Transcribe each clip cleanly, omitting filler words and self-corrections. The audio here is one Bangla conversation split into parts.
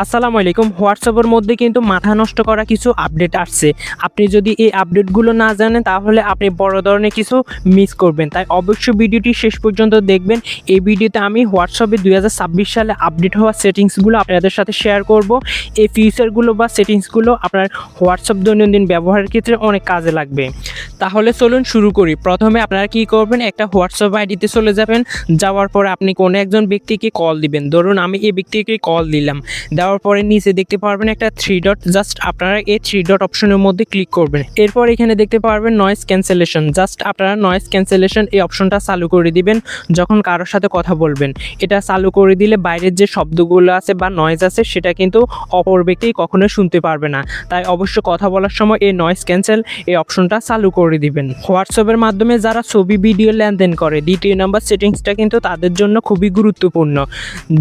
আসসালামু আলাইকুম। হোয়াটসঅ্যাপের মধ্যে কিন্তু মাথা নষ্ট করা কিছু আপডেট আসছে। আপনি যদি এই আপডেটগুলো না জানেন তাহলে আপনি বড় ধরনের কিছু মিস করবেন। তাই অবশ্যই ভিডিওটি শেষ পর্যন্ত দেখবেন। এই ভিডিওতে আমি হোয়াটসঅ্যাপে 2026 সালে আপডেট হওয়া সেটিংসগুলো আপনাদের সাথে শেয়ার করব। এই ফিচারগুলো বা সেটিংসগুলো আপনার হোয়াটসঅ্যাপ দৈনন্দিন ব্যবহারের ক্ষেত্রে অনেক কাজে লাগবে। তাহলে চলুন শুরু করি। প্রথমে আপনারা কি করবেন, একটা হোয়াটসঅ্যাপ আইডিতে চলে যাবেন। যাওয়ার পরে আপনি কোনো একজন ব্যক্তিকে কল দিবেন। ধরুন আমি এই ব্যক্তিকে কল দিলাম। দেওয়ার পরে নিচে দেখতে পারবেন একটা থ্রি ডট, জাস্ট আপনারা এই থ্রি ডট অপশনের মধ্যে ক্লিক করবেন। এরপর এখানে দেখতে পারবেন নয়েজ ক্যান্সেলেশন, জাস্ট আপনারা নয়েজ ক্যান্সেলেশন এই অপশনটা চালু করে দিবেন যখন কারোর সাথে কথা বলবেন। এটা চালু করে দিলে বাইরের যে শব্দগুলো আছে বা নয়েজ আছে সেটা কিন্তু অপর ব্যক্তি কখনোই শুনতে পারবে না। তাই অবশ্য কথা বলার সময় এই নয়েজ ক্যান্সেল এই অপশনটা চালু করে দিবেন। হোয়াটসঅ্যাপের মাধ্যমে যারা ছবি ভিডিও লেনদেন করে, দ্বিতীয় নাম্বার সেটিংসটা কিন্তু তাদের জন্য খুবই গুরুত্বপূর্ণ।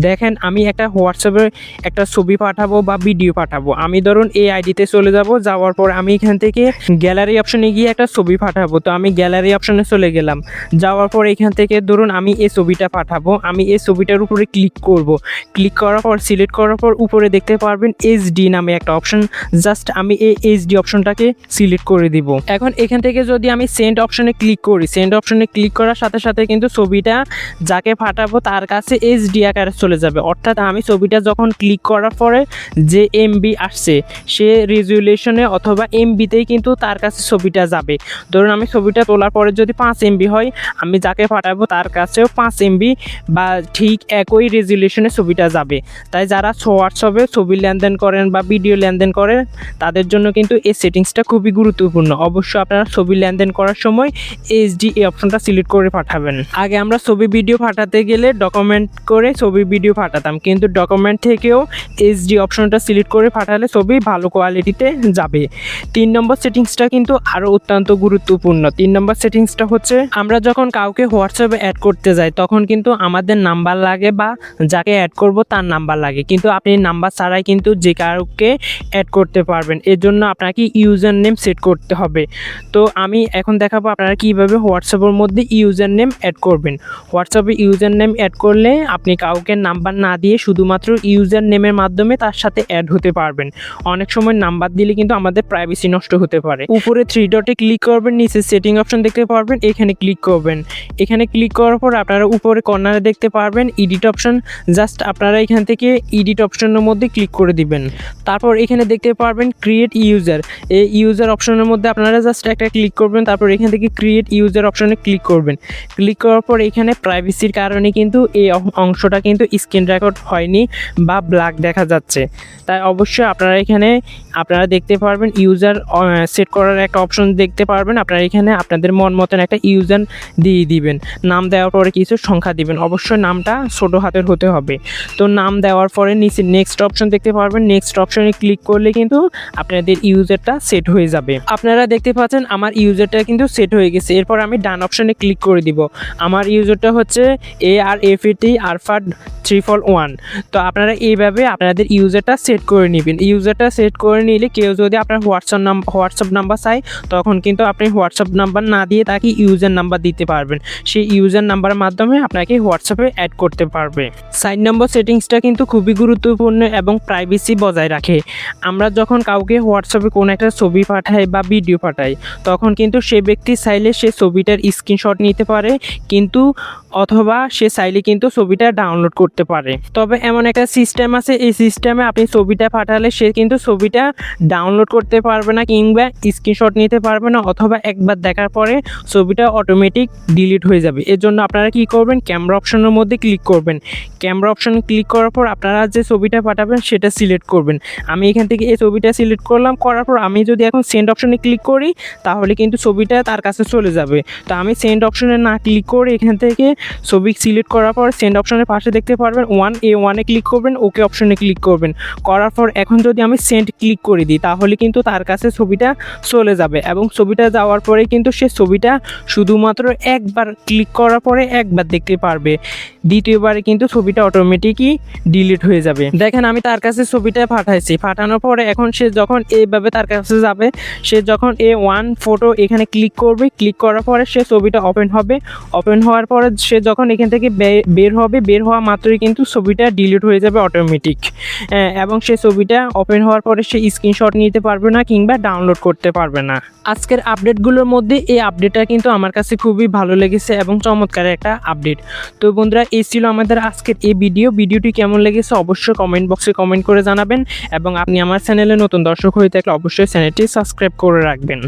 দেখেন আমি একটা হোয়াটসঅ্যাপে একটা ছবি পাঠাবো বা ভিডিও পাঠাবো। আমি ধরুন এই আইডিতে চলে যাব। যাওয়ার পর আমি এখান থেকে গ্যালারি অপশনে গিয়ে একটা ছবি পাঠাবো। তো আমি গ্যালারি অপশনে চলে গেলাম। যাওয়ার পর এখান থেকে ধরুন আমি এই ছবিটা পাঠাবো। আমি এই ছবিটার উপরে ক্লিক করব। ক্লিক করার পর সিলেক্ট করার পর উপরে দেখতে পারবেন এইচডি নামে একটা অপশন, জাস্ট আমি এই এইচডি অপশনটাকে সিলেক্ট করে দিব। এখন এখান থেকে যদি আমি সেন্ড অপশনে ক্লিক করি, সেন্ড অপশনে ক্লিক করার সাথে সাথে কিন্তু ছবিটা যাকে পাঠাবো তার কাছে এইচডি আকারে চলে যাবে। অর্থাৎ আমি ছবিটা যখন ক্লিক করার পরে যে এমবি আসছে সে রেজুলেশনে অথবা এমবিতেই কিন্তু তার কাছে ছবিটা যাবে। ধরুন আমি ছবিটা তোলার পরে যদি 5 এমবি হয়, আমি যাকে পাঠাবো তার কাছেও 5 এমবি বা ঠিক একই রেজুলেশনে ছবিটা যাবে। তাই যারা হোয়াটসঅ্যাপে ছবি লেনদেন করেন বা ভিডিও লেনদেন করেন তাদের জন্য কিন্তু এই সেটিংসটা খুবই গুরুত্বপূর্ণ। অবশ্যই আপনারা ছবি লেনদেন করার সময় এইচডি এই অপশনটা সিলেক্ট করে পাঠাবেন। আগে আমরা ছবি ভিডিও পাঠাতে গেলে ডকুমেন্ট করে ছবি ভিডিও পাঠাতাম, কিন্তু ডকুমেন্ট থেকেও এইচডি অপশনটা সিলেক্ট করে পাঠালে ছবি ভালো কোয়ালিটিতে যাবে। 3 নম্বর সেটিংসটা কিন্তু আরও অত্যন্ত গুরুত্বপূর্ণ। 3 নম্বর সেটিংসটা হচ্ছে আমরা যখন কাউকে হোয়াটসঅ্যাপে অ্যাড করতে যাই তখন কিন্তু আমাদের নাম্বার লাগে বা যাকে অ্যাড করব তার নাম্বার লাগে, কিন্তু আপনি নাম্বার ছাড়াই কিন্তু যে কাউকে অ্যাড করতে পারবেন। এর জন্য আপনাকে ইউজার নেম সেট করতে হবে। তো আমি এখন দেখাবো আপনারা কীভাবে হোয়াটসঅ্যাপের মধ্যে ইউজার নেম অ্যাড করবেন। হোয়াটসঅ্যাপে ইউজার নেম অ্যাড করলে আপনি কাউকে নাম্বার না দিয়ে শুধুমাত্র ইউজার নেমের মাধ্যমে তার সাথে অ্যাড হতে পারবেন। অনেক সময় নাম্বার দিলে কিন্তু আমাদের প্রাইভেসি নষ্ট হতে পারে। উপরে থ্রি ডটে ক্লিক করবেন, নিচে সেটিং অপশন দেখতে পারবেন, এখানে ক্লিক করবেন। এখানে ক্লিক করার পর আপনারা উপরে কর্নারে দেখতে পারবেন এডিট অপশন, জাস্ট আপনারা এখান থেকে এডিট অপশনের মধ্যে ক্লিক করে দিবেন। তারপর এখানে দেখতে পারবেন ক্রিয়েট ইউজার, এই ইউজার অপশনের মধ্যে আপনারা জাস্ট একটা ক্লিক করবেন। তারপর এখান থেকে ক্রিয়েট ইউজার অপশনে ক্লিক করবেন। ক্লিক করার পর এখানে প্রাইভেসির কারণে কিন্তু এই অংশটা কিন্তু স্ক্রিন রেকর্ড হয়নি বা ব্ল্যাক দেখা যাচ্ছে। তাই অবশ্যই আপনারা দেখতে পারবেন ইউজার সেট করার একটা অপশন দেখতে পারবেন। আপনারা এখানে আপনাদের মন মতন একটা ইউজার দিয়ে দিবেন। নাম দেওয়ার পরে কিছু সংখ্যা দিবেন, অবশ্যই নামটা ছোটো হাতের হতে হবে। তো নাম দেওয়ার পরে নিচে নেক্সট অপশন দেখতে পারবেন, নেক্সট অপশনে ক্লিক করলে কিন্তু আপনাদের ইউজারটা সেট হয়ে যাবে। আপনারা দেখতে পাচ্ছেন আমার ইউজারটা কিন্তু সেট হয়ে গেছে। এরপর আমি ডান অপশনে ক্লিক করে দিব। আমার ইউজারটা হচ্ছে ARFAT আরফাট 341। তো আপনারা এইভাবে আপনাদের ইউজারটা সেট করে নেবেন। ইউজারটা সেট করে নিলে কেউ যদি আপনার হোয়াটসঅ্যাপ নাম্বার চায় তখন কিন্তু আপনি হোয়াটসঅ্যাপ নাম্বার না দিয়ে তাকে ইউজার নাম্বার দিতে পারবেন। সেই ইউজার নাম্বারের মাধ্যমে আপনাকে হোয়াটসঅ্যাপে অ্যাড করতে পারবে। 4 নম্বর সেটিংসটা কিন্তু খুবই গুরুত্বপূর্ণ এবং প্রাইভেসি বজায় রাখে। আমরা যখন কাউকে হোয়াটসঅ্যাপে কোনো একটা ছবি পাঠাই বা ভিডিও পাঠাই তখন কিন্তু সে ব্যক্তি চাইলে সে ছবিটার স্ক্রিনশট নিতে পারে, কিন্তু অথবা সে চাইলে কিন্তু ছবিটা ডাউনলোড করতে পারে। তবে এমন একটা সিস্টেম আছে, এই সিস্টেমে আপনি ছবিটা পাঠালে সে কিন্তু ছবিটা ডাউনলোড করতে পারবে না কিংবা স্ক্রিনশট নিতে পারবে না, অথবা একবার দেখার পরে ছবিটা অটোমেটিক ডিলিট হয়ে যাবে। এর জন্য আপনারা কি করবেন, ক্যামেরা অপশনের মধ্যে ক্লিক করবেন। ক্যামেরা অপশনে ক্লিক করার পর আপনারা যে ছবিটা পাঠাবেন সেটা সিলেক্ট করবেন। আমি এখান থেকে এই ছবিটা সিলেক্ট করলাম। করার পর আমি যদি এখন সেন্ড অপশনে ক্লিক করি তাহলে কিন্তু ছবিটা তার কাছে চলে যাবে। তো আমি সেন্ড অপশনে না ক্লিক করে এখান থেকে ছবি সিলেক্ট করার পর সেন্ড অপশনের পাশে দেখতে পারবেন 1A1-এ ক্লিক করবেন, ওকে অপশনে ক্লিক করবেন। করার পর এখন যদি আমি সেন্ড ক্লিক করে দিই তাহলে কিন্তু তার কাছে ছবিটা চলে যাবে এবং ছবিটা যাওয়ার পরে কিন্তু সে ছবিটা শুধুমাত্র একবার ক্লিক করার পরে একবার দেখতে পারবে। দ্বিতীয়বারে কিন্তু ছবিটা অটোমেটিকই ডিলিট হয়ে যাবে। দেখেন আমি তার কাছে ছবিটা পাঠাইছি, পাঠানোর পরে এখন সে যখন এইভাবে তার কাছে যাবে, সে যখন A1 ফটো এখানে ক্লিক করবে, ক্লিক করার পরে সে ছবিটা ওপেন হবে। ওপেন হওয়ার পরে সে সে যখন এখান থেকে বের হওয়া মাত্রই কিন্তু ছবিটা ডিলিট হয়ে যাবে অটোমেটিক, এবং সে ছবিটা ওপেন হওয়ার পরে সে স্ক্রিনশট নিতে পারবে না কিংবা ডাউনলোড করতে পারবে না। আজকের আপডেটগুলোর মধ্যে এই আপডেটটা কিন্তু আমার কাছে খুবই ভালো লেগেছে এবং চমৎকার একটা আপডেট। তো বন্ধুরা, এই ছিল আমাদের আজকের এই ভিডিওটি কেমন লেগেছে অবশ্যই কমেন্ট বক্সে কমেন্ট করে জানাবেন, এবং আপনি আমার চ্যানেলে নতুন দর্শক হয়ে থাকলে অবশ্যই চ্যানেলটি সাবস্ক্রাইব করে রাখবেন।